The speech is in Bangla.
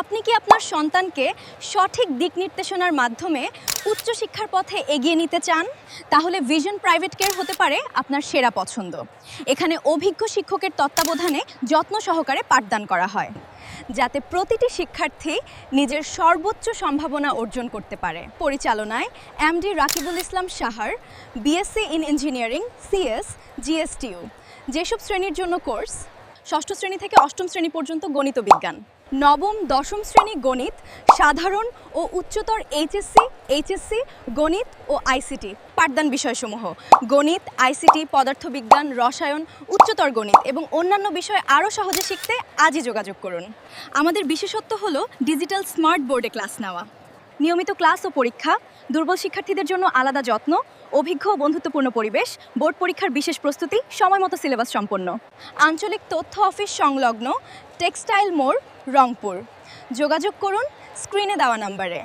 আপনি কি আপনার সন্তানকে সঠিক দিক নির্দেশনার মাধ্যমে উচ্চশিক্ষার পথে এগিয়ে নিতে চান? তাহলে ভিশন প্রাইভেট কেয়ার হতে পারে আপনার সেরা পছন্দ। এখানে অভিজ্ঞ শিক্ষকের তত্ত্বাবধানে যত্ন সহকারে পাঠদান করা হয়, যাতে প্রতিটি শিক্ষার্থী নিজের সর্বোচ্চ সম্ভাবনা অর্জন করতে পারে। পরিচালনায় এমডি রাকিবুল ইসলাম সাহার, বিএসসি ইন ইঞ্জিনিয়ারিং, সিএস, জিএসটিইউ। যেসব শ্রেণীর জন্য কোর্স: ষষ্ঠ শ্রেণী থেকে অষ্টম শ্রেণী পর্যন্ত গণিত বিজ্ঞান, নবম দশম শ্রেণী গণিত, সাধারণ ও উচ্চতর এইচএসসি গণিত ও আইসিটি। পাঠদান বিষয়সমূহ: গণিত, আইসিটি, পদার্থবিজ্ঞান, রসায়ন, উচ্চতর গণিত এবং অন্যান্য বিষয় আরও সহজে শিখতে আজই যোগাযোগ করুন। আমাদের বিশেষত্ব হলো ডিজিটাল স্মার্ট বোর্ডে ক্লাস নেওয়া, নিয়মিত ক্লাস ও পরীক্ষা, দুর্বল শিক্ষার্থীদের জন্য আলাদা যত্ন, অভিজ্ঞ ও বন্ধুত্বপূর্ণ পরিবেশ, বোর্ড পরীক্ষার বিশেষ প্রস্তুতি, সময়মতো সিলেবাস সম্পন্ন। আঞ্চলিক তথ্য অফিস সংলগ্ন টেক্সটাইল মোড়, রংপুর। যোগাযোগ করুন স্ক্রিনে দেওয়া নাম্বারে।